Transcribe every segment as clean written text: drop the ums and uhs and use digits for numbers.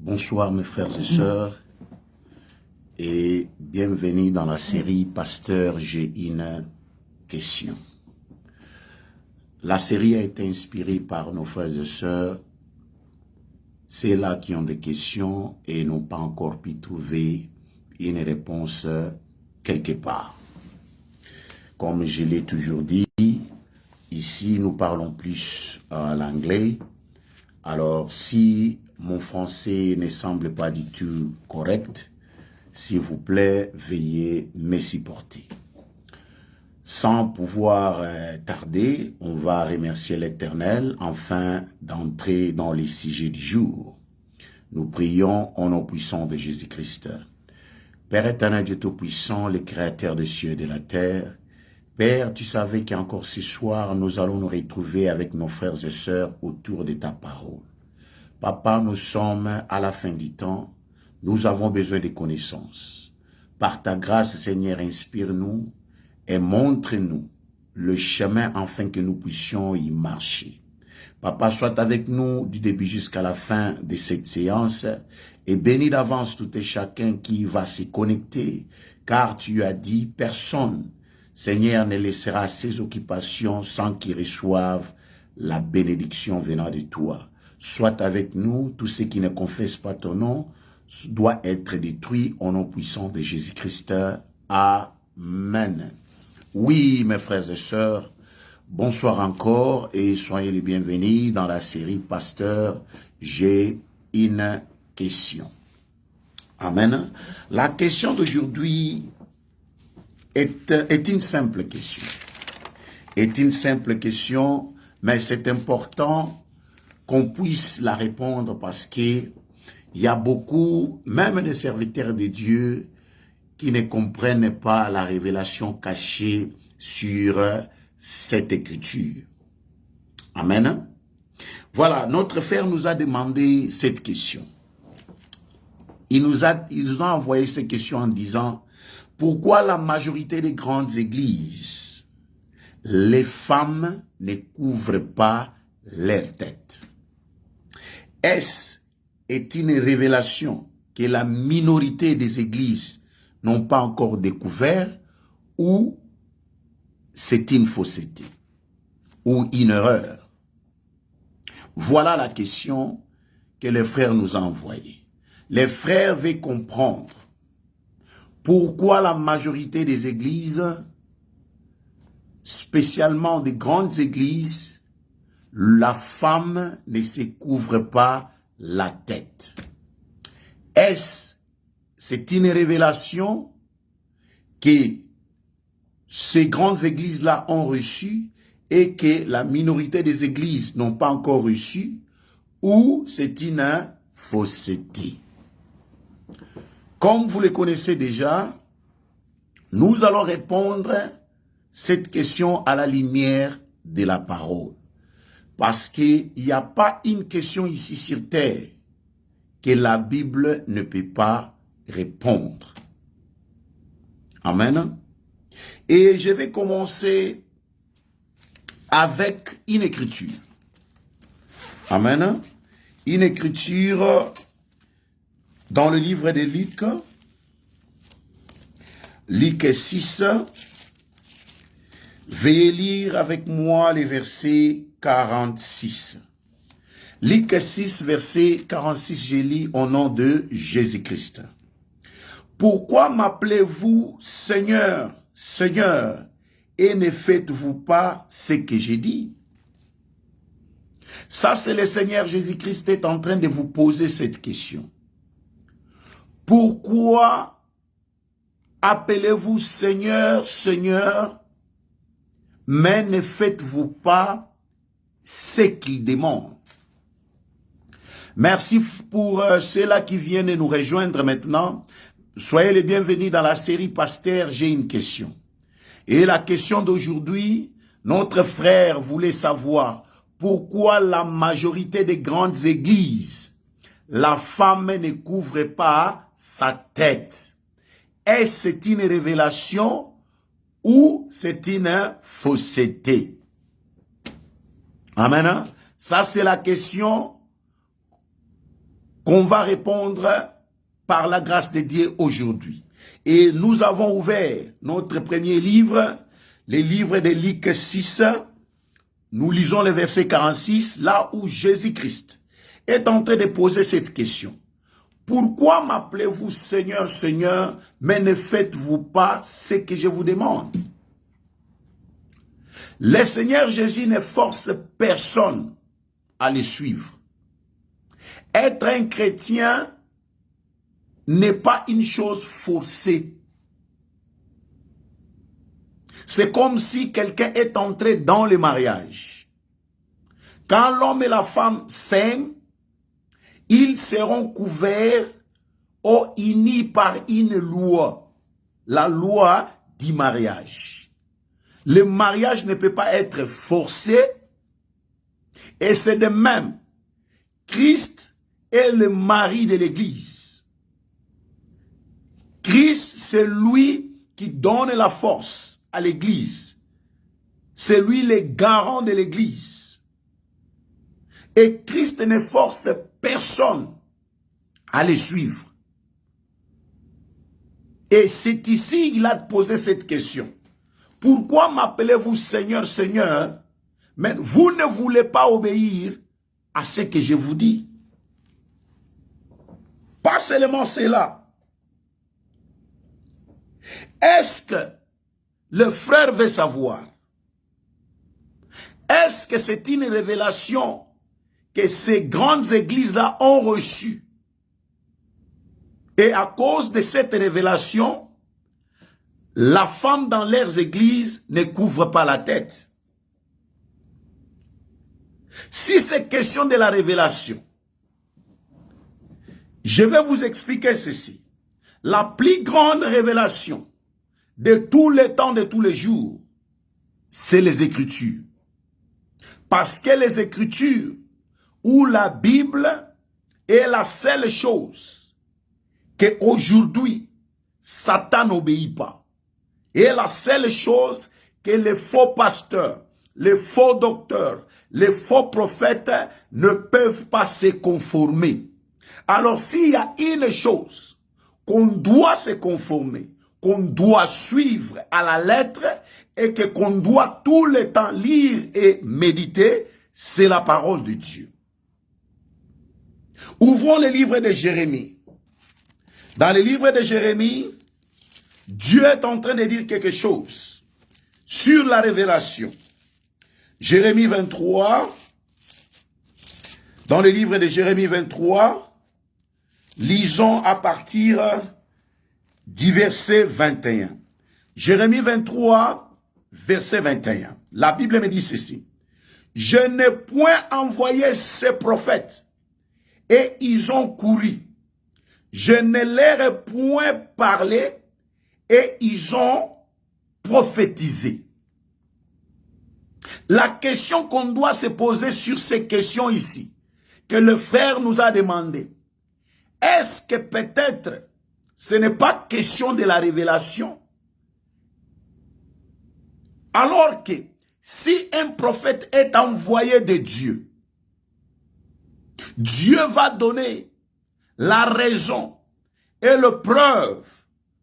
Bonsoir mes frères et sœurs et bienvenue dans la série Pasteur, j'ai une question. La série a été inspirée par nos frères et sœurs, ceux-là qui ont des questions et n'ont pas encore pu trouver une réponse quelque part. Comme je l'ai toujours dit, ici nous parlons plus l'anglais. Alors si mon français ne semble pas du tout correct, s'il vous plaît, veuillez me supporter. Sans pouvoir tarder, on va remercier l'Éternel afin d'entrer dans les sujets du jour. Nous prions au nom puissant de Jésus-Christ. Père éternel, Dieu tout-puissant, le créateur des cieux et de la terre, Père, tu savais qu'encore ce soir, nous allons nous retrouver avec nos frères et sœurs autour de ta parole. Papa, nous sommes à la fin du temps. Nous avons besoin de connaissances. Par ta grâce, Seigneur, inspire-nous et montre-nous le chemin afin que nous puissions y marcher. Papa, sois avec nous du début jusqu'à la fin de cette séance et bénis d'avance tout et chacun qui va se connecter, car tu as dit, personne, Seigneur, ne laissera ses occupations sans qu'il reçoive la bénédiction venant de toi. Sois avec nous, tous ceux qui ne confessent pas ton nom doivent être détruits au nom puissant de Jésus-Christ. Amen. Oui, mes frères et sœurs, bonsoir encore et soyez les bienvenus dans la série Pasteur, j'ai une question. Amen. La question d'aujourd'hui est une simple question. Est une simple question, mais c'est important qu'on puisse la répondre parce qu'il y a beaucoup, même des serviteurs de Dieu, qui ne comprennent pas la révélation cachée sur cette écriture. Amen. Voilà, notre frère nous a demandé cette question. Il nous a envoyé cette question en disant, pourquoi la majorité des grandes églises, les femmes ne couvrent pas leur tête? Est une révélation que la minorité des églises n'ont pas encore découvert ou c'est une fausseté ou une erreur? Voilà la question que le frère nous a envoyée. Les frères veulent comprendre pourquoi la majorité des églises, spécialement des grandes églises, la femme ne se couvre pas la tête. C'est une révélation que ces grandes églises-là ont reçue et que la minorité des églises n'ont pas encore reçue, ou c'est une fausseté? Comme vous le connaissez déjà, nous allons répondre cette question à la lumière de la parole. Parce qu'il n'y a pas une question ici sur terre que la Bible ne peut pas répondre. Amen. Et je vais commencer avec une écriture. Amen. Une écriture dans le livre de Luc. Luc 6. Veuillez lire avec moi les versets 46. Luc 6, verset 46, je lis au nom de Jésus-Christ. Pourquoi m'appelez-vous Seigneur, Seigneur, et ne faites-vous pas ce que j'ai dit? Ça, c'est le Seigneur Jésus-Christ qui est en train de vous poser cette question. Pourquoi appelez-vous Seigneur, Seigneur, mais ne faites-vous pas ce qu'il demande? Merci pour ceux-là qui viennent nous rejoindre maintenant. Soyez les bienvenus dans la série Pasteur, j'ai une question. Et la question d'aujourd'hui, notre frère voulait savoir pourquoi la majorité des grandes églises, la femme ne couvre pas sa tête. Est-ce une révélation ou c'est une fausseté? Amen. Ça, c'est la question qu'on va répondre par la grâce de Dieu aujourd'hui. Et nous avons ouvert notre premier livre, le livre de Luc 6. Nous lisons le verset 46, là où Jésus-Christ est en train de poser cette question. Pourquoi m'appelez-vous Seigneur, Seigneur, mais ne faites-vous pas ce que je vous demande? Le Seigneur Jésus ne force personne à le suivre. Être un chrétien n'est pas une chose forcée. C'est comme si quelqu'un est entré dans le mariage. Quand l'homme et la femme s'aiment, ils seront couverts ou unis par une loi, la loi du mariage. Le mariage ne peut pas être forcé et c'est de même. Christ est le mari de l'Église. Christ, c'est lui qui donne la force à l'Église. C'est lui le garant de l'Église. Et Christ ne force personne à le suivre. Et c'est ici qu'il a posé cette question. Pourquoi m'appelez-vous Seigneur, Seigneur, mais vous ne voulez pas obéir à ce que je vous dis? Pas seulement cela. Est-ce que le frère veut savoir? Est-ce que c'est une révélation que ces grandes églises-là ont reçue? Et à cause de cette révélation, la femme dans leurs églises ne couvre pas la tête. Si c'est question de la révélation, je vais vous expliquer ceci. La plus grande révélation de tous les temps, de tous les jours, c'est les Écritures. Parce que les Écritures ou la Bible est la seule chose qu'aujourd'hui, Satan n'obéit pas. Et la seule chose que les faux pasteurs, les faux docteurs, les faux prophètes ne peuvent pas se conformer. Alors s'il y a une chose qu'on doit se conformer, qu'on doit suivre à la lettre et qu'on doit tout le temps lire et méditer, c'est la parole de Dieu. Ouvrons le livre de Jérémie. Dans le livre de Jérémie, Dieu est en train de dire quelque chose sur la révélation. Jérémie 23, dans le livre de Jérémie 23, lisons à partir du verset 21. Jérémie 23, verset 21. La Bible me dit ceci. Je n'ai point envoyé ces prophètes et ils ont couru. Je ne leur ai point parlé et ils ont prophétisé. La question qu'on doit se poser sur ces questions ici, que le frère nous a demandé, est-ce que peut-être ce n'est pas question de la révélation? Alors que si un prophète est envoyé de Dieu, Dieu va donner la raison et la preuve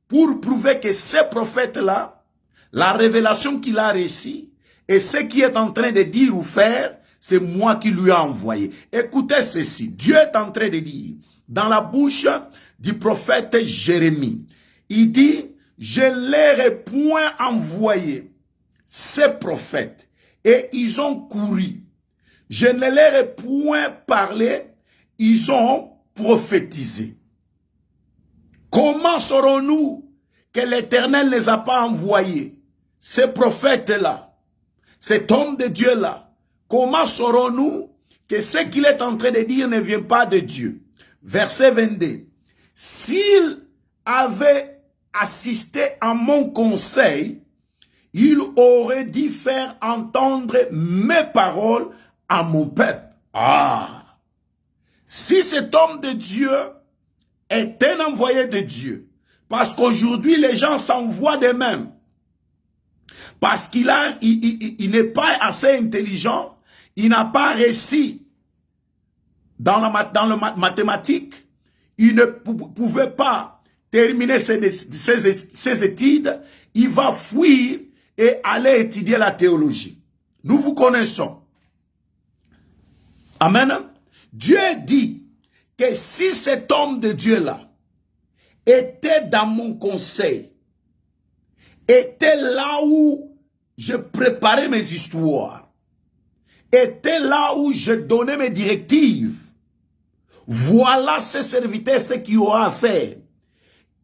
pour prouver que ce prophète-là, la révélation qu'il a reçue et ce qu'il est en train de dire ou faire, c'est moi qui lui ai envoyé. Écoutez ceci, Dieu est en train de dire, dans la bouche du prophète Jérémie, il dit, je leur ai point envoyé ces prophètes et ils ont couru. Je ne leur ai point parlé, ils ont prophétisé. Comment saurons-nous que l'Éternel ne les a pas envoyés, ces prophètes-là, cet homme de Dieu-là? Comment saurons-nous que ce qu'il est en train de dire ne vient pas de Dieu? Verset 22. S'il avait assisté à mon conseil, il aurait dû faire entendre mes paroles à mon peuple. Ah! Si cet homme de Dieu est un envoyé de Dieu, parce qu'aujourd'hui les gens s'envoient d'eux-mêmes, parce qu'il n'est pas assez intelligent, il n'a pas réussi dans le mathématique, il ne pouvait pas terminer ses études, il va fuir et aller étudier la théologie. Nous vous connaissons. Amen. Dieu dit que si cet homme de Dieu-là était dans mon conseil, était là où je préparais mes histoires, était là où je donnais mes directives, voilà ce serviteur ce qu'il aura à faire.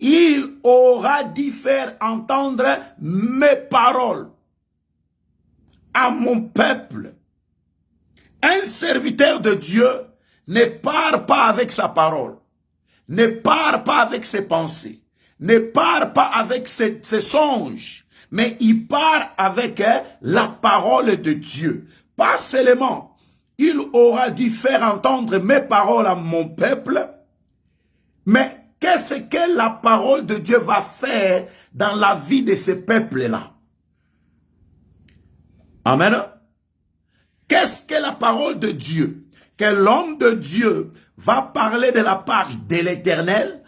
Il aura dû faire entendre mes paroles à mon peuple. Un serviteur de Dieu ne part pas avec sa parole, ne part pas avec ses pensées, ne part pas avec ses songes, mais il part avec la parole de Dieu. Pas seulement, il aura dû faire entendre mes paroles à mon peuple, mais qu'est-ce que la parole de Dieu va faire dans la vie de ce peuple-là? Amen. Qu'est-ce que la parole de Dieu? Que l'homme de Dieu va parler de la part de l'Éternel?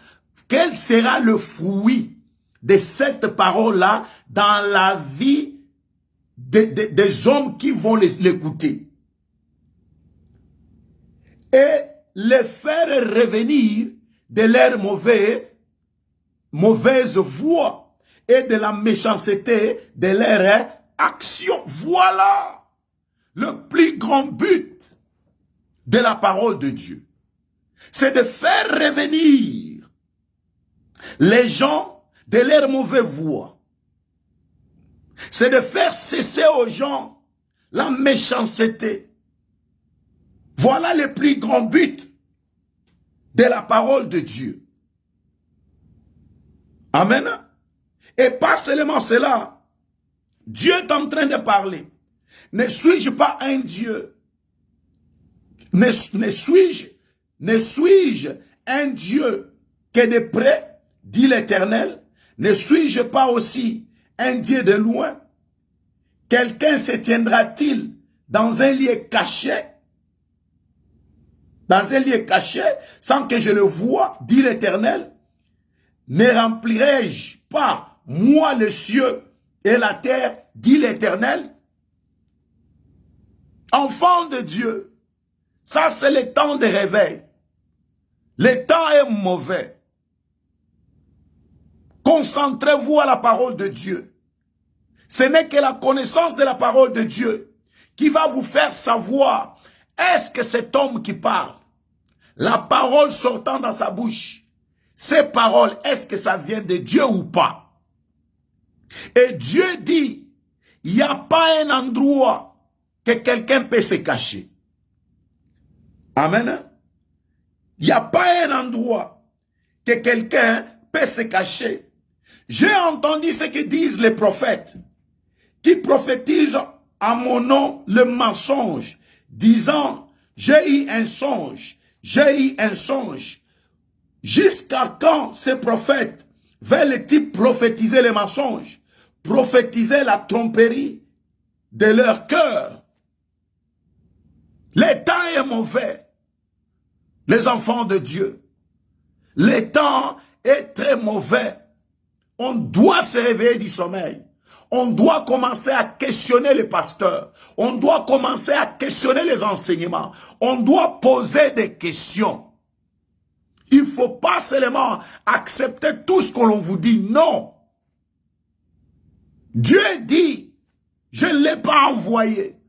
Quel sera le fruit de cette parole-là dans la vie des hommes qui vont l'écouter? Et les faire revenir de leur mauvaise voie et de la méchanceté de leur action. Voilà le plus grand but de la parole de Dieu. C'est de faire revenir les gens de leur mauvaise voie. C'est de faire cesser aux gens la méchanceté. Voilà le plus grand but de la parole de Dieu. Amen. Et pas seulement cela. Dieu est en train de parler. Ne suis-je pas un Dieu? Ne suis-je un Dieu qui est de près, dit l'Éternel? Ne suis-je pas aussi un Dieu de loin? Quelqu'un se tiendra-t-il dans un lieu caché? Dans un lieu caché, sans que je le voie, dit l'Éternel? Ne remplirai-je pas, moi, les cieux et la terre, dit l'Éternel? Enfants de Dieu, ça c'est le temps de réveil. Le temps est mauvais. Concentrez-vous à la parole de Dieu. Ce n'est que la connaissance de la parole de Dieu qui va vous faire savoir, est-ce que cet homme qui parle, la parole sortant dans sa bouche, ces paroles, est-ce que ça vient de Dieu ou pas? Et Dieu dit, il n'y a pas un endroit que quelqu'un peut se cacher. Amen. Il n'y a pas un endroit que quelqu'un peut se cacher. J'ai entendu ce que disent les prophètes qui prophétisent à mon nom le mensonge, disant, j'ai eu un songe, j'ai eu un songe. Jusqu'à quand ces prophètes veulent-ils prophétiser les mensonges, prophétiser la tromperie de leur cœur? Le temps est mauvais, les enfants de Dieu. Le temps est très mauvais. On doit se réveiller du sommeil. On doit commencer à questionner les pasteurs. On doit commencer à questionner les enseignements. On doit poser des questions. Il ne faut pas seulement accepter tout ce que l'on vous dit. Non. Dieu dit, je ne l'ai pas envoyé.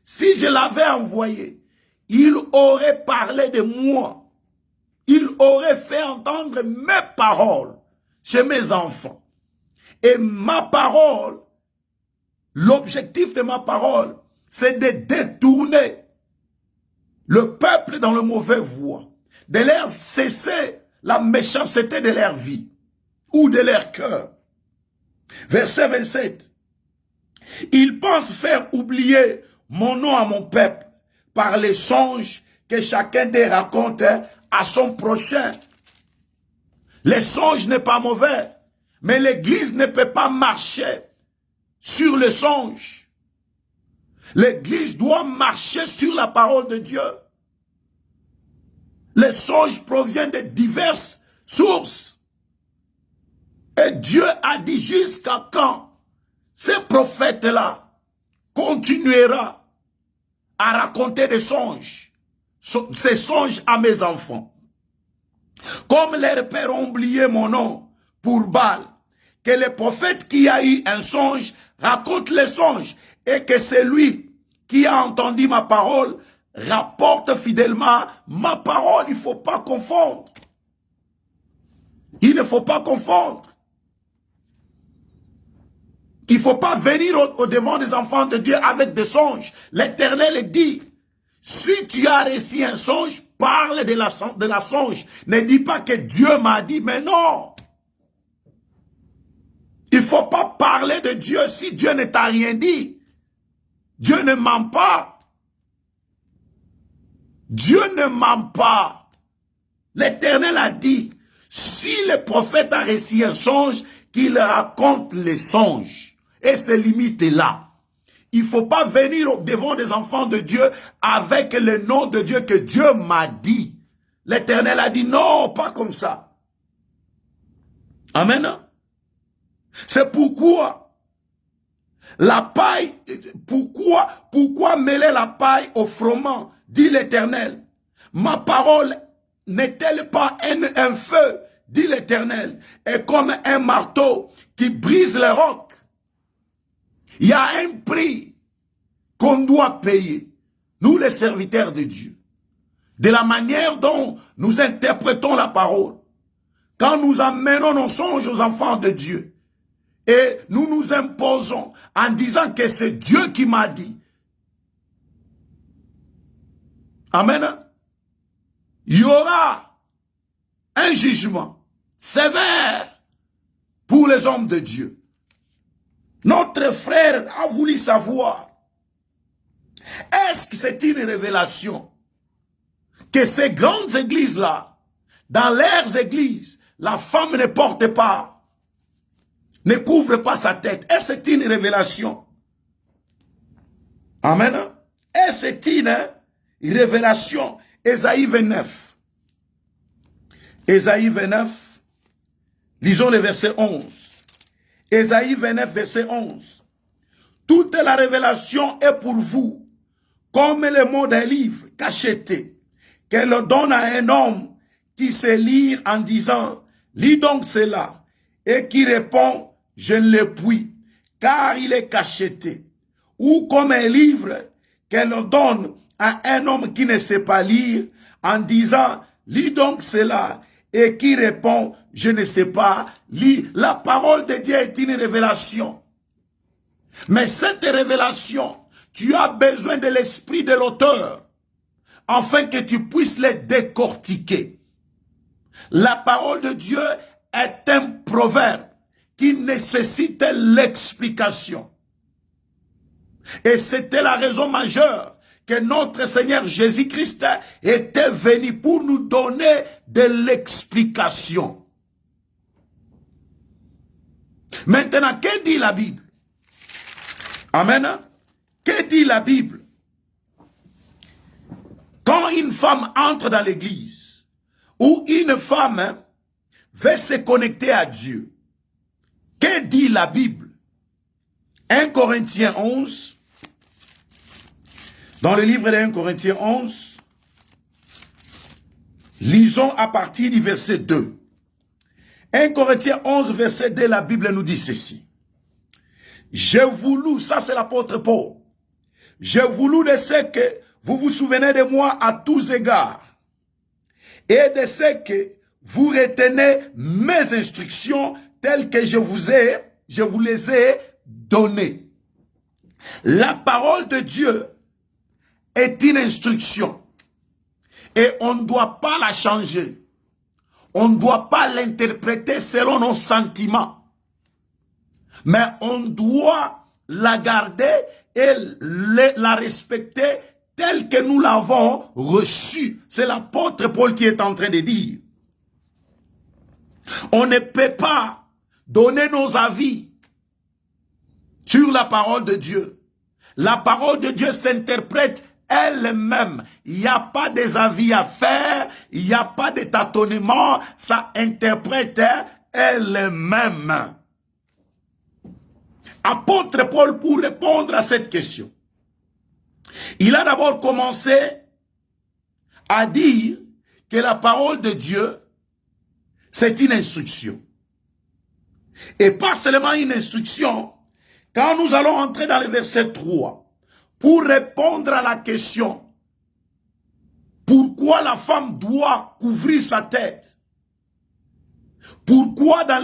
Si je l'avais envoyé, il aurait parlé de moi. Il aurait fait entendre mes paroles chez mes enfants. Et ma parole, l'objectif de ma parole, c'est de détourner le peuple dans le mauvais voie, de leur cesser la méchanceté de leur vie ou de leur cœur. Verset 27. Ils pensent faire oublier mon nom à mon peuple par les songes que chacun d'eux raconte à son prochain. Les songes n'est pas mauvais, mais l'Église ne peut pas marcher sur le songe. L'Église doit marcher sur la parole de Dieu. Les songes proviennent de diverses sources. Et Dieu a dit jusqu'à quand ce prophète-là continuera à raconter des songes, ces songes à mes enfants. Comme leurs pères ont oublié mon nom pour Baal, que le prophète qui a eu un songe raconte les songes et que celui qui a entendu ma parole rapporte fidèlement ma parole. Il ne faut pas confondre. Il ne faut pas confondre. Il ne faut pas venir au devant des enfants de Dieu avec des songes. L'Éternel dit, si tu as reçu un songe, parle de la songe. Ne dis pas que Dieu m'a dit, mais non. Il ne faut pas parler de Dieu si Dieu ne t'a rien dit. Dieu ne ment pas. Dieu ne ment pas. L'Éternel a dit, si le prophète a reçu un songe, qu'il raconte les songes. Et c'est limite là. Il ne faut pas venir au devant des enfants de Dieu avec le nom de Dieu que Dieu m'a dit. L'Éternel a dit non, pas comme ça. Amen. C'est pourquoi la paille, pourquoi mêler la paille au froment, dit l'Éternel. Ma parole n'est-elle pas un feu, dit l'Éternel, et comme un marteau qui brise les rocs. Il y a un prix qu'on doit payer, nous les serviteurs de Dieu, de la manière dont nous interprétons la parole. Quand nous amenons nos songes aux enfants de Dieu, et nous nous imposons en disant que c'est Dieu qui m'a dit. Amen. Il y aura un jugement sévère pour les hommes de Dieu. Notre frère a voulu savoir, est-ce que c'est une révélation que ces grandes églises-là, dans leurs églises, la femme ne porte pas, ne couvre pas sa tête? Est-ce que c'est une révélation? Amen. Est-ce que c'est une révélation? Ésaïe 29. Ésaïe 29, lisons le verset 11. Ésaïe 29, verset 11. Toute la révélation est pour vous, comme le mot d'un livre cacheté, qu'elle donne à un homme qui sait lire en disant, lis donc cela, et qui répond, je ne le puis, car il est cacheté. Ou comme un livre qu'elle donne à un homme qui ne sait pas lire, en disant, lis donc cela, et qui répond, je ne sais pas, lis. La parole de Dieu est une révélation. Mais cette révélation, tu as besoin de l'esprit de l'auteur, afin que tu puisses les décortiquer. La parole de Dieu est un proverbe qui nécessite l'explication. Et c'était la raison majeure que notre Seigneur Jésus-Christ était venu pour nous donner de l'explication. Maintenant, que dit la Bible? Amen. Que dit la Bible? Quand une femme entre dans l'église, ou une femme veut se connecter à Dieu, que dit la Bible? 1 Corinthiens 11, dans le livre de 1 Corinthiens 11, lisons à partir du verset 2. 1 Corinthiens 11, verset 2, la Bible nous dit ceci. Je vous loue, ça c'est l'apôtre Paul. Je vous loue de ce que vous vous souvenez de moi à tous égards, et de ce que vous retenez mes instructions telles que je vous les ai données. La parole de Dieu est une instruction et on ne doit pas la changer. On ne doit pas l'interpréter selon nos sentiments. Mais on doit la garder et la respecter telle que nous l'avons reçue. C'est l'apôtre Paul qui est en train de dire. On ne peut pas donner nos avis sur la parole de Dieu. La parole de Dieu s'interprète elle-même. Il n'y a pas des avis à faire, il n'y a pas de tâtonnement, ça interprète elle-même. Apôtre Paul, pour répondre à cette question, il a d'abord commencé à dire que la parole de Dieu, c'est une instruction. Et pas seulement une instruction, quand nous allons entrer dans le verset 3, pour répondre à la question, pourquoi la femme doit couvrir sa tête? Pourquoi dans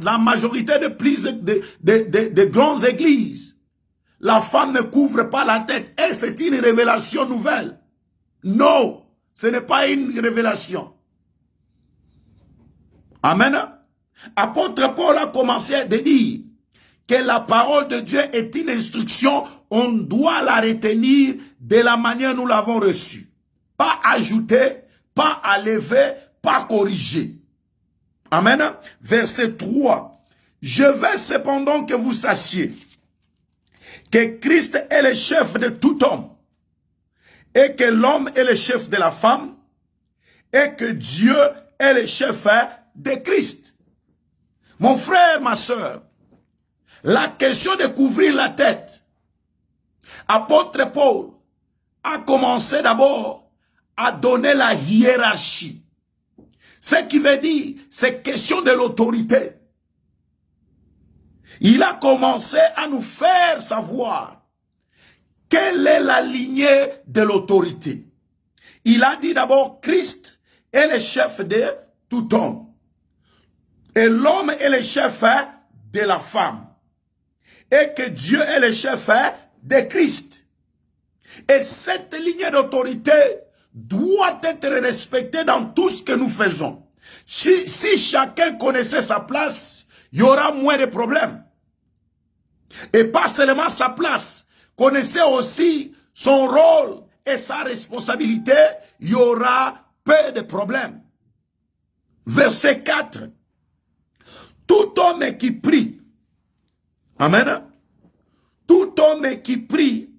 la majorité de grandes églises, la femme ne couvre pas la tête? Et c'est une révélation nouvelle. Non, ce n'est pas une révélation. Amen. Apôtre Paul a commencé à dire que la parole de Dieu est une instruction, on doit la retenir de la manière nous l'avons reçue. Pas ajouter, pas enlever, pas corriger. Amen. Verset 3. Je veux cependant que vous sachiez que Christ est le chef de tout homme et que l'homme est le chef de la femme et que Dieu est le chef de Christ. Mon frère, ma soeur, la question de couvrir la tête, apôtre Paul a commencé d'abord à donner la hiérarchie. Ce qui veut dire, c'est question de l'autorité. Il a commencé à nous faire savoir quelle est la lignée de l'autorité. Il a dit d'abord, Christ est le chef de tout homme. Et l'homme est le chef de la femme. Et que Dieu est le chef de Christ. Et cette lignée d'autorité doit être respectée dans tout ce que nous faisons. Si chacun connaissait sa place, il y aura moins de problèmes. Et pas seulement sa place, connaissez aussi son rôle et sa responsabilité, il y aura peu de problèmes. Verset 4. Tout homme qui prie, amen, tout homme qui prie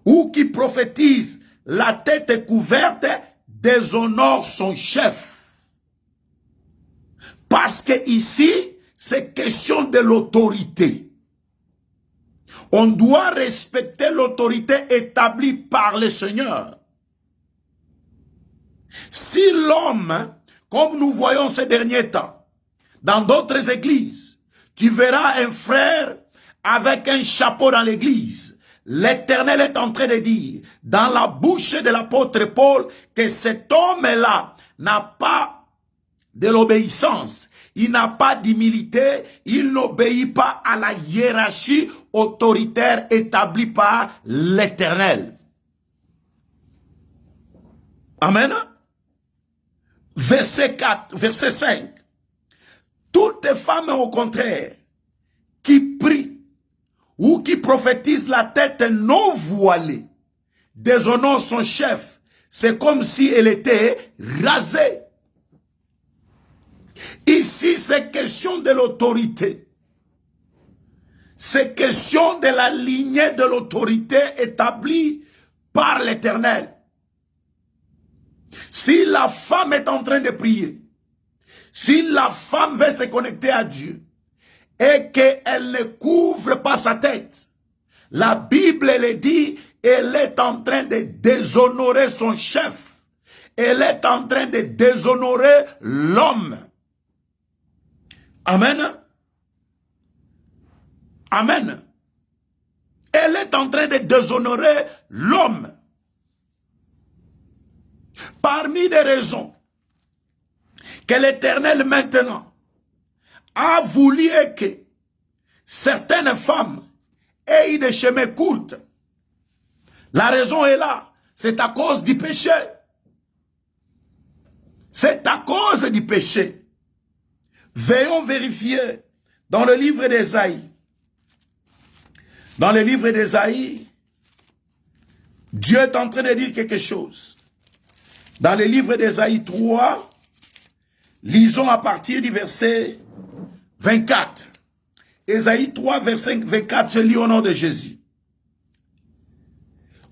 ou qui prophétise la tête couverte déshonore son chef. Parce que ici, c'est question de l'autorité. On doit respecter l'autorité établie par le Seigneur. Si l'homme, comme nous voyons ces derniers temps, dans d'autres églises, tu verras un frère avec un chapeau dans l'église. L'Éternel est en train de dire, dans la bouche de l'apôtre Paul, que cet homme-là n'a pas de l'obéissance. Il n'a pas d'humilité, il n'obéit pas à la hiérarchie autoritaire établie par l'Éternel. Amen. Verset 4, verset 5. Toutes les femmes, au contraire, qui prient ou qui prophétisent la tête non voilée, déshonorent son chef. C'est comme si elle était rasée. Ici, c'est question de l'autorité. C'est question de la lignée de l'autorité établie par l'Éternel. Si la femme est en train de prier, si la femme veut se connecter à Dieu et qu'elle ne couvre pas sa tête, la Bible le dit, elle est en train de déshonorer son chef. Elle est en train de déshonorer l'homme. Amen. Amen. Elle est en train de déshonorer l'homme. Parmi les raisons que l'Éternel maintenant a voulu que certaines femmes aient des chemins courts, la raison est là, c'est à cause du péché. C'est à cause du péché. Veillons vérifier dans le livre d'Ésaïe. Dans le livre d'Ésaïe, Dieu est en train de dire quelque chose. Dans le livre d'Ésaïe 3, lisons à partir du verset 24. Ésaïe 3, verset 24, je lis au nom de Jésus.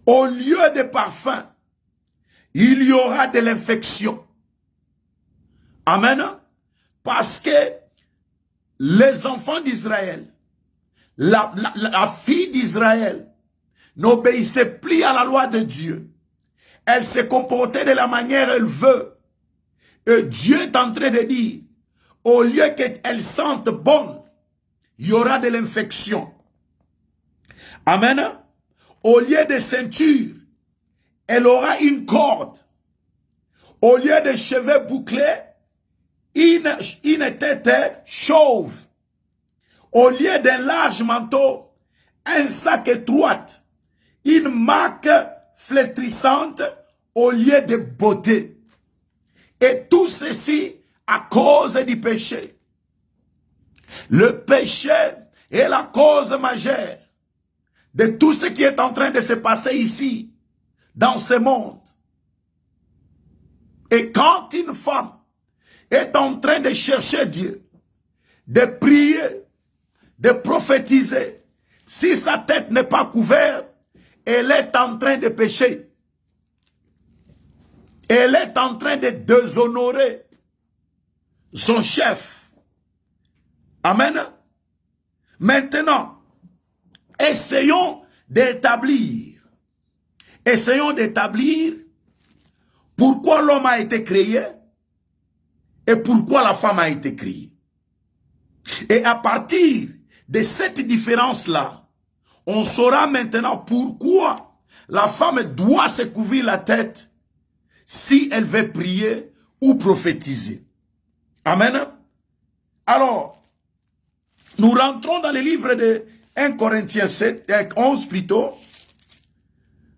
Au lieu de parfum, il y aura de l'infection. Amen. Parce que les enfants d'Israël, la fille d'Israël, n'obéissait plus à la loi de Dieu. Elle se comportait de la manière qu'elle veut. Et Dieu est en train de dire, au lieu qu'elle sente bonne, il y aura de l'infection. Amen. Au lieu de ceinture, elle aura une corde. Au lieu de cheveux bouclés, une tête chauve. Au lieu d'un large manteau, un sac étroit. Une marque flétrissante au lieu de beauté. Et tout ceci à cause du péché. Le péché est la cause majeure de tout ce qui est en train de se passer ici, dans ce monde. Et quand une femme est en train de chercher Dieu, de prier, de prophétiser, si sa tête n'est pas couverte, elle est en train de pécher. Elle est en train de déshonorer son chef. Amen. Maintenant, essayons d'établir pourquoi l'homme a été créé et pourquoi la femme a été créée. Et à partir de cette différence-là, on saura maintenant pourquoi la femme doit se couvrir la tête si elle veut prier ou prophétiser. Amen. Alors, nous rentrons dans le livre de 1 Corinthiens 11 plutôt.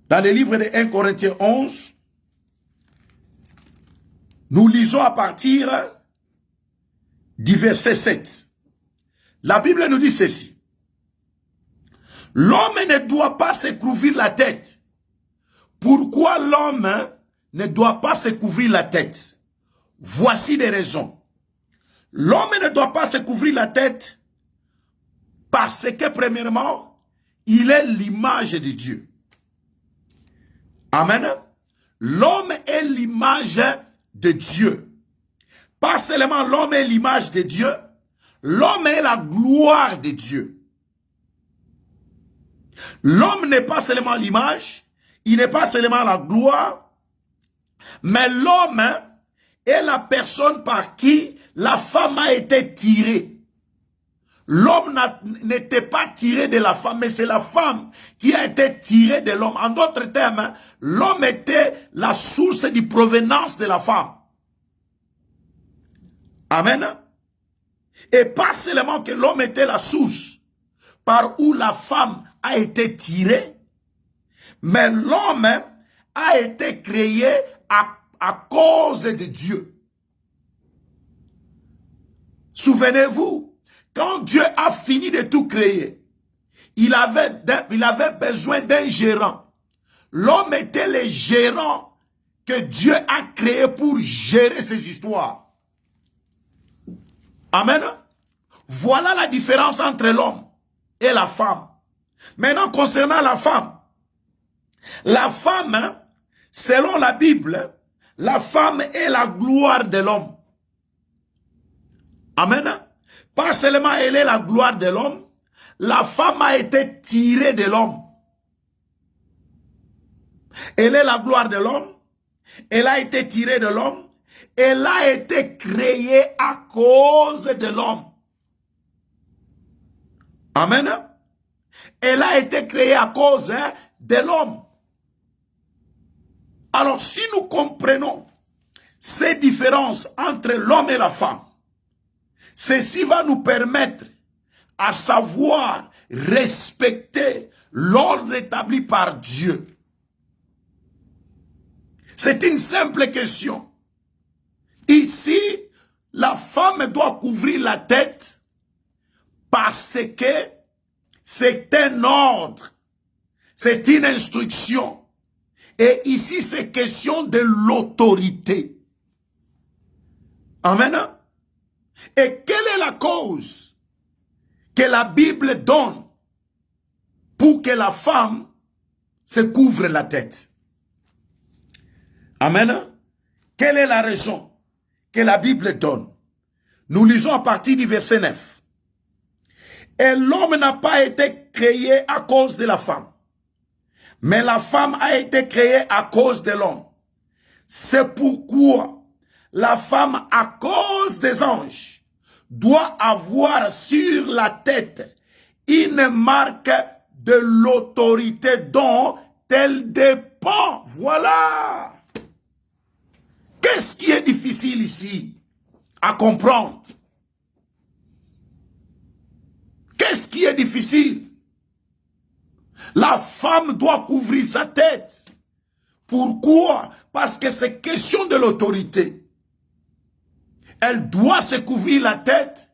Dans le livre de 1 Corinthiens 11, nous lisons à partir du verset 7. La Bible nous dit ceci. L'homme ne doit pas se couvrir la tête. Pourquoi l'homme ne doit pas se couvrir la tête? Voici des raisons. L'homme ne doit pas se couvrir la tête parce que premièrement, il est l'image de Dieu. Amen. L'homme est l'image de Dieu. Pas seulement l'homme est l'image de Dieu, l'homme est la gloire de Dieu. L'homme n'est pas seulement l'image, il n'est pas seulement la gloire, mais l'homme est la personne par qui la femme a été tirée. L'homme n'était pas tiré de la femme, mais c'est la femme qui a été tirée de l'homme. En d'autres termes, l'homme était la source de provenance de la femme. Amen. Et pas seulement que l'homme était la source par où la femme a été tirée, mais l'homme a été créé à cause de Dieu. Souvenez-vous, quand Dieu a fini de tout créer, il avait besoin d'un gérant. L'homme était le gérant que Dieu a créé pour gérer ses histoires. Amen. Voilà la différence entre l'homme et la femme. Maintenant, concernant la femme, selon la Bible, la femme est la gloire de l'homme. Amen. Pas seulement elle est la gloire de l'homme, la femme a été tirée de l'homme. Elle est la gloire de l'homme, elle a été tirée de l'homme, elle a été créée à cause de l'homme. Amen. Elle a été créée à cause de l'homme. Alors si nous comprenons ces différences entre l'homme et la femme, ceci va nous permettre à savoir respecter l'ordre établi par Dieu. C'est une simple question. Ici, la femme doit couvrir la tête parce que c'est un ordre, c'est une instruction. Et ici, c'est question de l'autorité. Amen. Et quelle est la cause que la Bible donne pour que la femme se couvre la tête. Amen. Quelle est la raison que la Bible donne? Nous lisons à partir du verset 9. Et l'homme n'a pas été créé à cause de la femme, mais la femme a été créée à cause de l'homme. C'est pourquoi la femme, à cause des anges, doit avoir sur la tête une marque de l'autorité dont elle dépend. Voilà. Qu'est-ce qui est difficile ici à comprendre? Qu'est-ce qui est difficile? La femme doit couvrir sa tête. Pourquoi? Parce que c'est question de l'autorité. Elle doit se couvrir la tête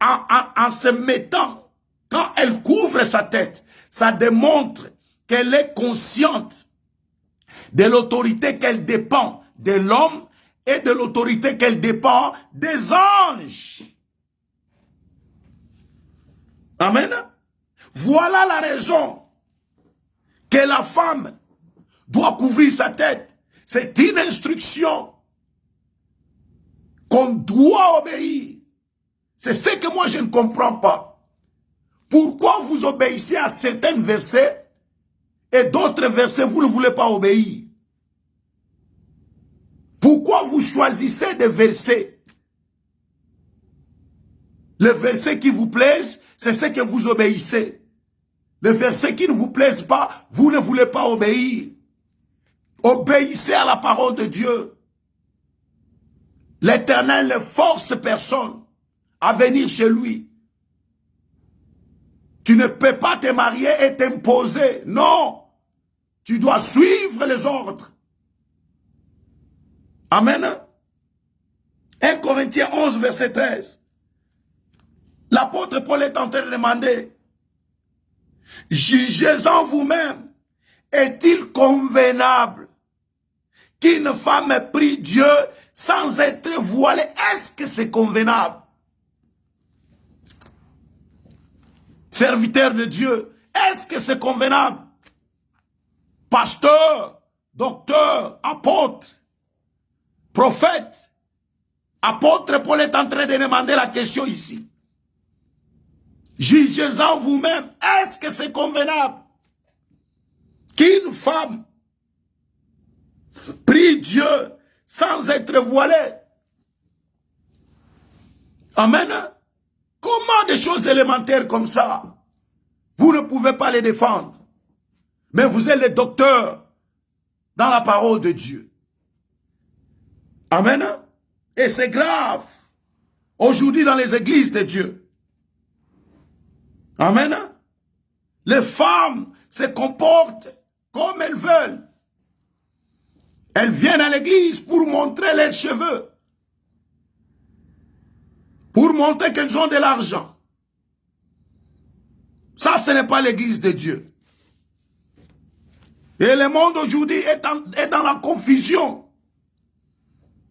en se mettant. Quand elle couvre sa tête, ça démontre qu'elle est consciente de l'autorité qu'elle dépend de l'homme et de l'autorité qu'elle dépend des anges. Amen. Voilà la raison que la femme doit couvrir sa tête. C'est une instruction qu'on doit obéir. C'est ce que moi je ne comprends pas. Pourquoi vous obéissez à certains versets et d'autres versets vous ne voulez pas obéir? Pourquoi vous choisissez des versets? Les versets qui vous plaisent, c'est ce que vous obéissez. Les versets qui ne vous plaisent pas, vous ne voulez pas obéir. Obéissez à la parole de Dieu. L'Éternel ne force personne à venir chez lui. Tu ne peux pas te marier et t'imposer. Non. Tu dois suivre les ordres. Amen. 1 Corinthiens 11, verset 13. L'apôtre Paul est en train de demander, jugez-en vous-même, est-il convenable qu'une femme prie Dieu sans être voilée? Est-ce que c'est convenable? Serviteur de Dieu, est-ce que c'est convenable? Pasteur, docteur, apôtre, prophète, apôtre Paul est en train de demander la question ici. Jugez-en vous-même, est-ce que c'est convenable qu'une femme prie Dieu sans être voilée? Amen. Comment des choses élémentaires comme ça, vous ne pouvez pas les défendre? Mais vous êtes les docteurs dans la parole de Dieu. Amen. Et c'est grave aujourd'hui dans les églises de Dieu. Amen. Les femmes se comportent comme elles veulent. Elles viennent à l'église pour montrer leurs cheveux. Pour montrer qu'elles ont de l'argent. Ça, ce n'est pas l'église de Dieu. Et le monde aujourd'hui est dans la confusion.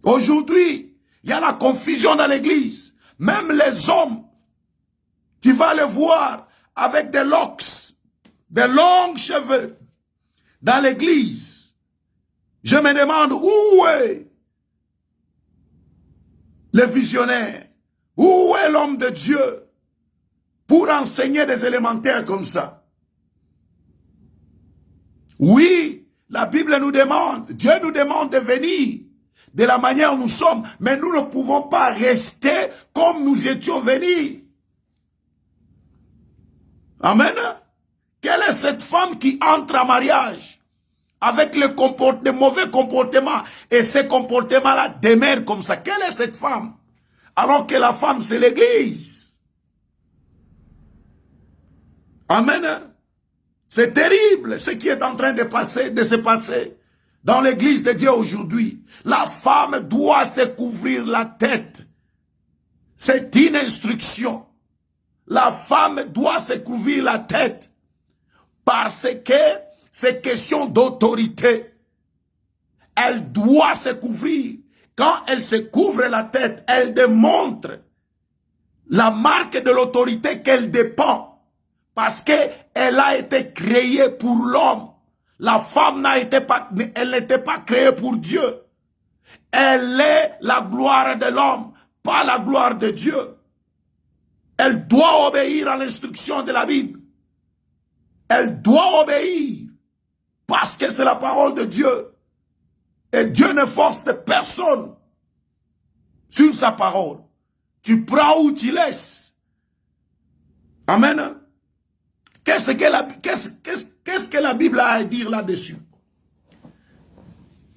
Aujourd'hui, il y a la confusion dans l'église. Même les hommes, tu vas les voir avec des locks, des longs cheveux dans l'église. Je me demande où est le visionnaire, où est l'homme de Dieu pour enseigner des élémentaires comme ça. Oui, la Bible nous demande, Dieu nous demande de venir de la manière où nous sommes, mais nous ne pouvons pas rester comme nous étions venus. Amen. Quelle est cette femme qui entre en mariage avec le mauvais comportement et ces comportements-là demeurent comme ça? Quelle est cette femme? Alors que la femme, c'est l'église. Amen. C'est terrible ce qui est en train de se passer dans l'église de Dieu aujourd'hui. La femme doit se couvrir la tête. C'est une instruction. La femme doit se couvrir la tête parce que c'est question d'autorité. Elle doit se couvrir. Quand elle se couvre la tête, elle démontre la marque de l'autorité qu'elle dépend. Parce qu'elle a été créée pour l'homme. La femme n'était pas créée pour Dieu. Elle est la gloire de l'homme, pas la gloire de Dieu. Elle doit obéir à l'instruction de la Bible. Elle doit obéir parce que c'est la parole de Dieu. Et Dieu ne force personne sur sa parole. Tu prends ou tu laisses. Amen. Qu'est-ce que la Bible a à dire là-dessus?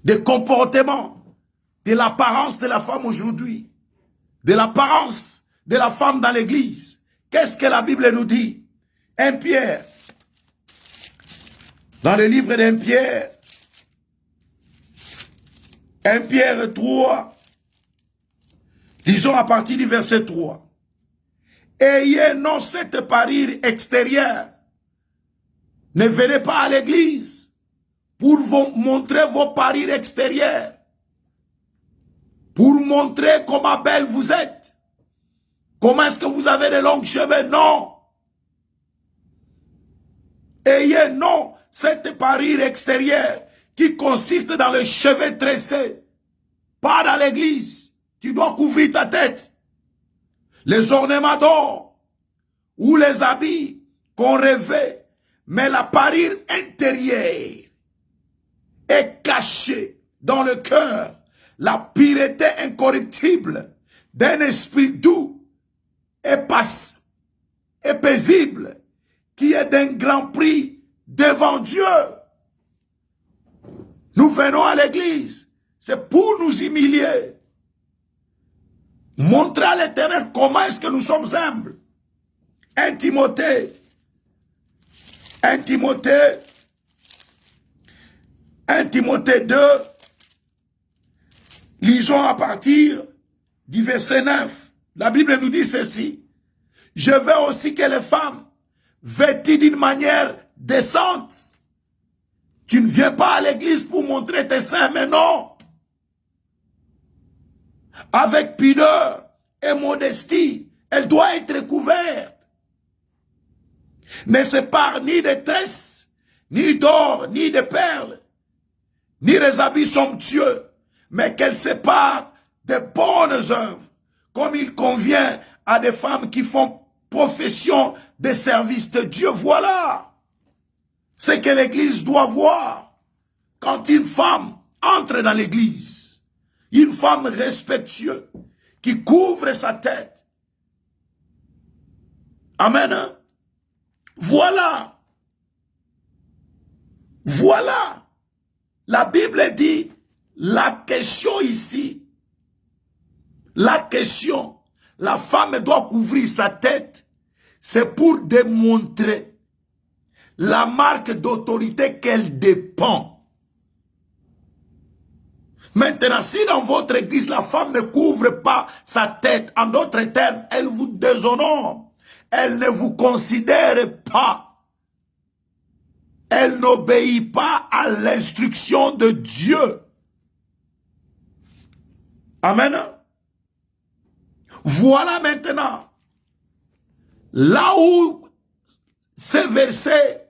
Des comportements, de l'apparence de la femme aujourd'hui, de l'apparence de la femme dans l'église. Qu'est-ce que la Bible nous dit? 1 Pierre, dans le livre d'1 Pierre, 1 Pierre 3, disons à partir du verset 3. Ayez non cette parure extérieure. Ne venez pas à l'église pour vous montrer vos parures extérieures. Pour montrer comment belle vous êtes. Comment est-ce que vous avez de longs cheveux? Non. Ayez non cette parure extérieure qui consiste dans les cheveux tressés. Pas dans l'église. Tu dois couvrir ta tête. Les ornements d'or ou les habits qu'on revêt, mais la parure intérieure est cachée dans le cœur. La pureté incorruptible d'un esprit doux et paisible qui est d'un grand prix devant Dieu. Nous venons à l'église, c'est pour nous humilier. Montrer à l'Éternel comment est-ce que nous sommes humbles. 1 Timothée 2, lisons à partir du verset 9. La Bible nous dit ceci. Je veux aussi que les femmes, vêtues d'une manière décente, tu ne viens pas à l'église pour montrer tes seins, mais non. Avec pudeur et modestie, elle doit être couverte. Ne sépare ni de tresses, ni d'or, ni de perles, ni des habits somptueux, mais qu'elle sépare des bonnes œuvres, comme il convient à des femmes qui font profession de service de Dieu. Voilà ce que l'Église doit voir quand une femme entre dans l'Église. Une femme respectueuse qui couvre sa tête. Amen. Voilà. Voilà. La Bible dit, la question ici, la question, la femme doit couvrir sa tête, c'est pour démontrer la marque d'autorité qu'elle dépend. Maintenant, si dans votre église, la femme ne couvre pas sa tête, en d'autres termes, elle vous déshonore, elle ne vous considère pas, elle n'obéit pas à l'instruction de Dieu. Amen. Voilà maintenant, là où ce verset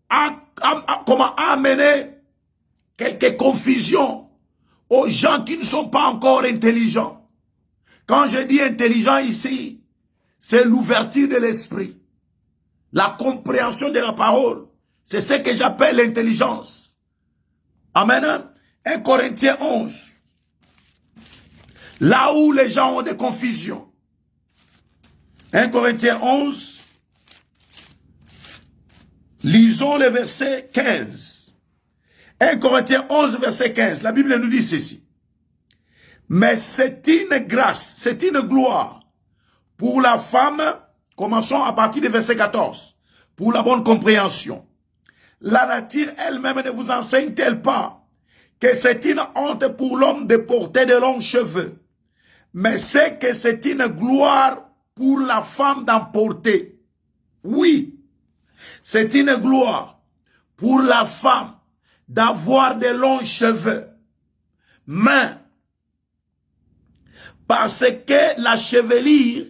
a amené quelques confusions aux gens qui ne sont pas encore intelligents. Quand je dis intelligent ici, c'est l'ouverture de l'esprit, la compréhension de la parole. C'est ce que j'appelle l'intelligence. Amen. 1 Corinthiens 11. Là où les gens ont des confusions. 1 Corinthiens 11. Lisons le verset 15. 1 Corinthiens 11, verset 15. La Bible nous dit ceci. Mais c'est une grâce, c'est une gloire pour la femme. Commençons à partir du verset 14. Pour la bonne compréhension. La nature elle-même ne vous enseigne-t-elle pas que c'est une honte pour l'homme de porter de longs cheveux, mais c'est que c'est une gloire pour la femme d'en porter. Oui, c'est une gloire pour la femme d'avoir de longs cheveux, mais parce que la chevelure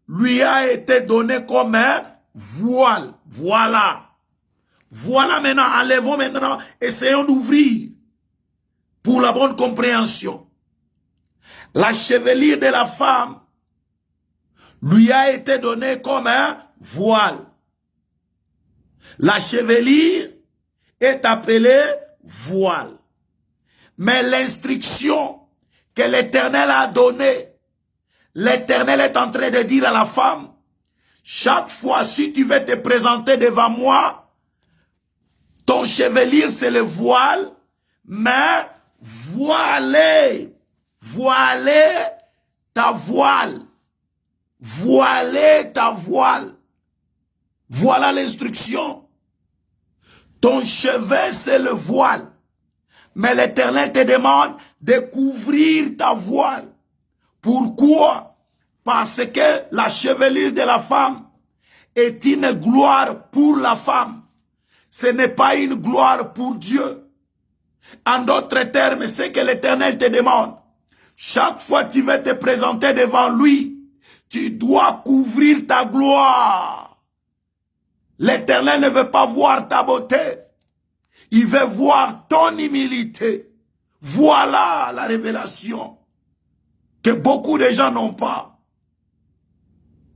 lui a été donnée comme un voile. Voilà. Voilà maintenant, enlevons maintenant, essayons d'ouvrir pour la bonne compréhension. La chevelure de la femme lui a été donnée comme un voile. La chevelure est appelée voile. Mais l'instruction que l'Éternel a donnée, l'Éternel est en train de dire à la femme, chaque fois si tu veux te présenter devant moi, ton chevelure c'est le voile, mais voilez ta voile. Voilez ta voile. Voilà l'instruction. Ton cheveu, c'est le voile. Mais l'Éternel te demande de couvrir ta voile. Pourquoi? Parce que la chevelure de la femme est une gloire pour la femme. Ce n'est pas une gloire pour Dieu. En d'autres termes, c'est que l'Éternel te demande. Chaque fois que tu veux te présenter devant lui, tu dois couvrir ta gloire. L'Éternel ne veut pas voir ta beauté. Il veut voir ton humilité. Voilà la révélation que beaucoup de gens n'ont pas.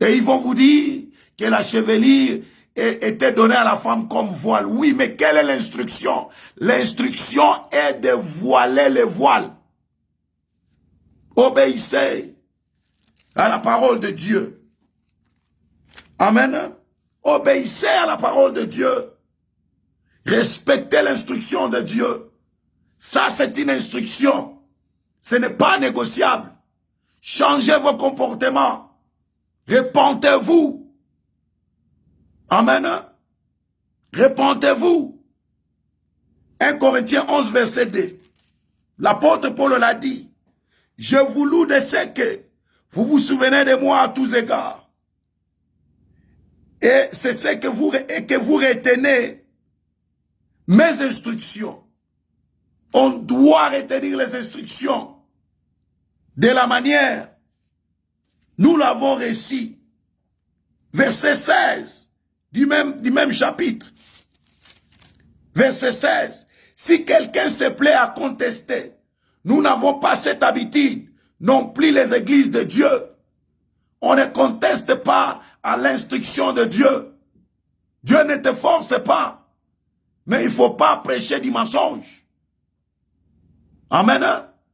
Et ils vont vous dire que la chevelure était donnée à la femme comme voile. Oui, mais quelle est l'instruction? L'instruction est de voiler le voile. Obéissez à la parole de Dieu. Amen. Obéissez à la parole de Dieu. Respectez l'instruction de Dieu. Ça, c'est une instruction. Ce n'est pas négociable. Changez vos comportements. Repentez-vous. Amen. Repentez-vous. 1 Corinthiens 11, verset 2. L'apôtre Paul l'a dit. Je vous loue de ce que vous vous souvenez de moi à tous égards. Et c'est ce que vous retenez mes instructions. On doit retenir les instructions de la manière nous l'avons réussi. Verset 16 du même chapitre. Verset 16. Si quelqu'un se plaît à contester, nous n'avons pas cette habitude, non plus les églises de Dieu. On ne conteste pas à l'instruction de Dieu. Dieu ne te force pas. Mais il ne faut pas prêcher du mensonge. Amen.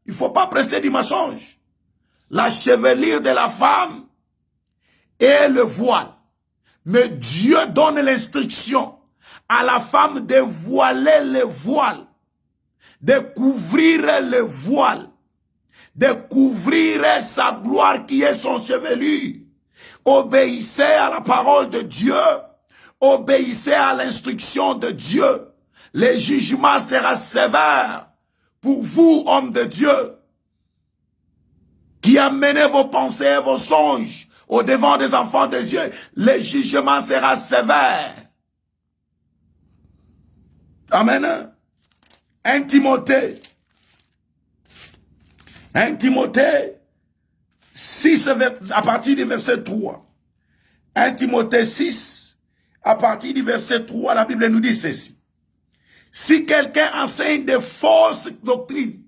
Il ne faut pas prêcher du mensonge. La chevelure de la femme est le voile. Mais Dieu donne l'instruction à la femme de voiler le voile, de couvrir le voile, de couvrir sa gloire qui est son chevelure. Obéissez à la parole de Dieu, obéissez à l'instruction de Dieu. Le jugement sera sévère pour vous, hommes de Dieu, qui amenez vos pensées et vos songes au devant des enfants de Dieu. Le jugement sera sévère. Amen. 1 Timothée 6 à partir du verset 3. 1 Timothée 6 à partir du verset 3, la Bible nous dit ceci. Si quelqu'un enseigne de fausses doctrines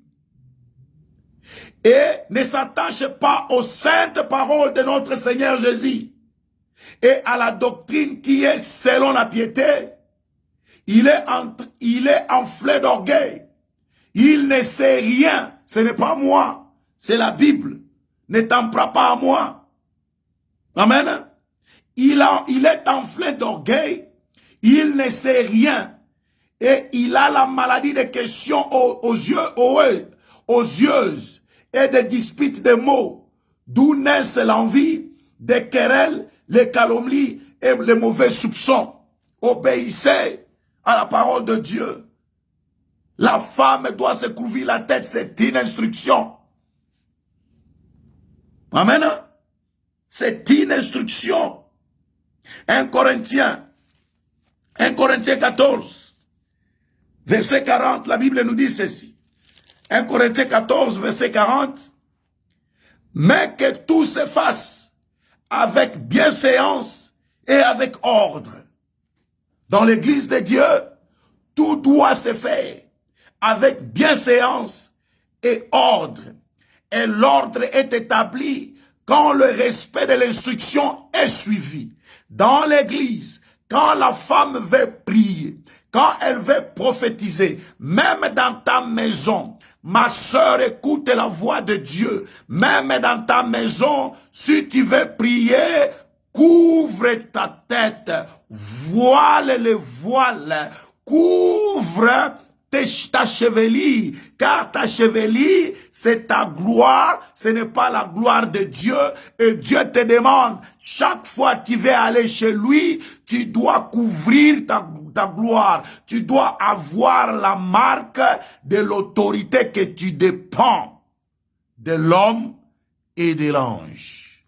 et ne s'attache pas aux saintes paroles de notre Seigneur Jésus et à la doctrine qui est selon la piété, il est enflé d'orgueil. Il ne sait rien. Ce n'est pas moi. C'est la Bible. Ne t'en prends pas à moi. Amen. Il est enflé d'orgueil. Il ne sait rien. Et il a la maladie de questions aux yeux et de disputes de mots. D'où naissent l'envie, des querelles, les calomnies et les mauvais soupçons. Obéissez à la parole de Dieu. La femme doit se couvrir la tête, c'est une instruction. Amen. C'est une instruction. 1 Corinthiens 14, verset 40, la Bible nous dit ceci. 1 Corinthiens 14, verset 40. Mais que tout se fasse avec bienséance et avec ordre. Dans l'église de Dieu, tout doit se faire avec bienséance et ordre. Et l'ordre est établi quand le respect de l'instruction est suivi. Dans l'église, quand la femme veut prier, quand elle veut prophétiser, même dans ta maison, ma sœur, écoute la voix de Dieu. Même dans ta maison, si tu veux prier, couvre ta tête, voile les voiles, couvre ta chevelure, car ta chevelure, c'est ta gloire, ce n'est pas la gloire de Dieu. Et Dieu te demande, chaque fois que tu veux aller chez lui, tu dois couvrir ta gloire. Tu dois avoir la marque de l'autorité que tu dépends de l'homme et de l'ange.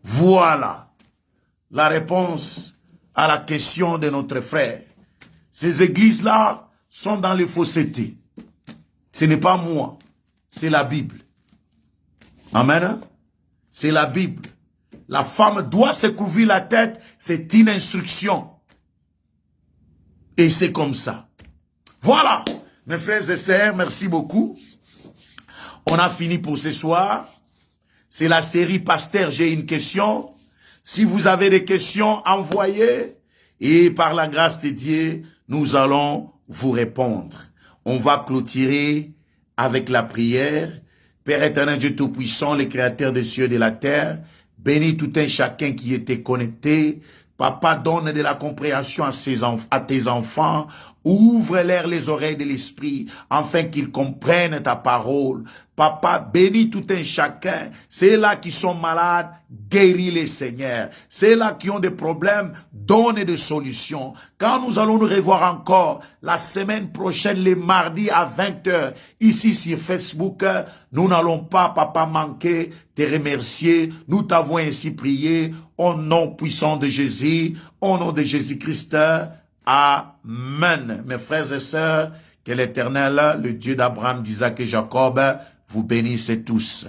Voilà la réponse à la question de notre frère. Ces églises-là sont dans les faussetés. Ce n'est pas moi, c'est la Bible. Amen. C'est la Bible. La femme doit se couvrir la tête, c'est une instruction. Et c'est comme ça. Voilà, mes frères et sœurs, merci beaucoup. On a fini pour ce soir. C'est la série Pasteur, j'ai une question. Si vous avez des questions, envoyez. Et par la grâce de Dieu, nous allons vous répondre. On va clôturer avec la prière. Père éternel, Dieu Tout-Puissant, le Créateur des cieux et de la terre, bénis tout un chacun qui était connecté. Papa, donne de la compréhension à tes enfants. Ouvre-leur les oreilles de l'esprit, afin qu'ils comprennent ta parole. Papa, bénis tout un chacun. Ceux-là qui sont malades, guéris-les, Seigneur. Ceux-là qui ont des problèmes, donne des solutions. Quand nous allons nous revoir encore la semaine prochaine, les mardis à 20h, ici sur Facebook, nous n'allons pas, Papa, manquer te remercier. Nous t'avons ainsi prié au nom puissant de Jésus, au nom de Jésus-Christ. Amen. Mes frères et sœurs, que l'Éternel, le Dieu d'Abraham, d'Isaac et Jacob, vous bénisse tous.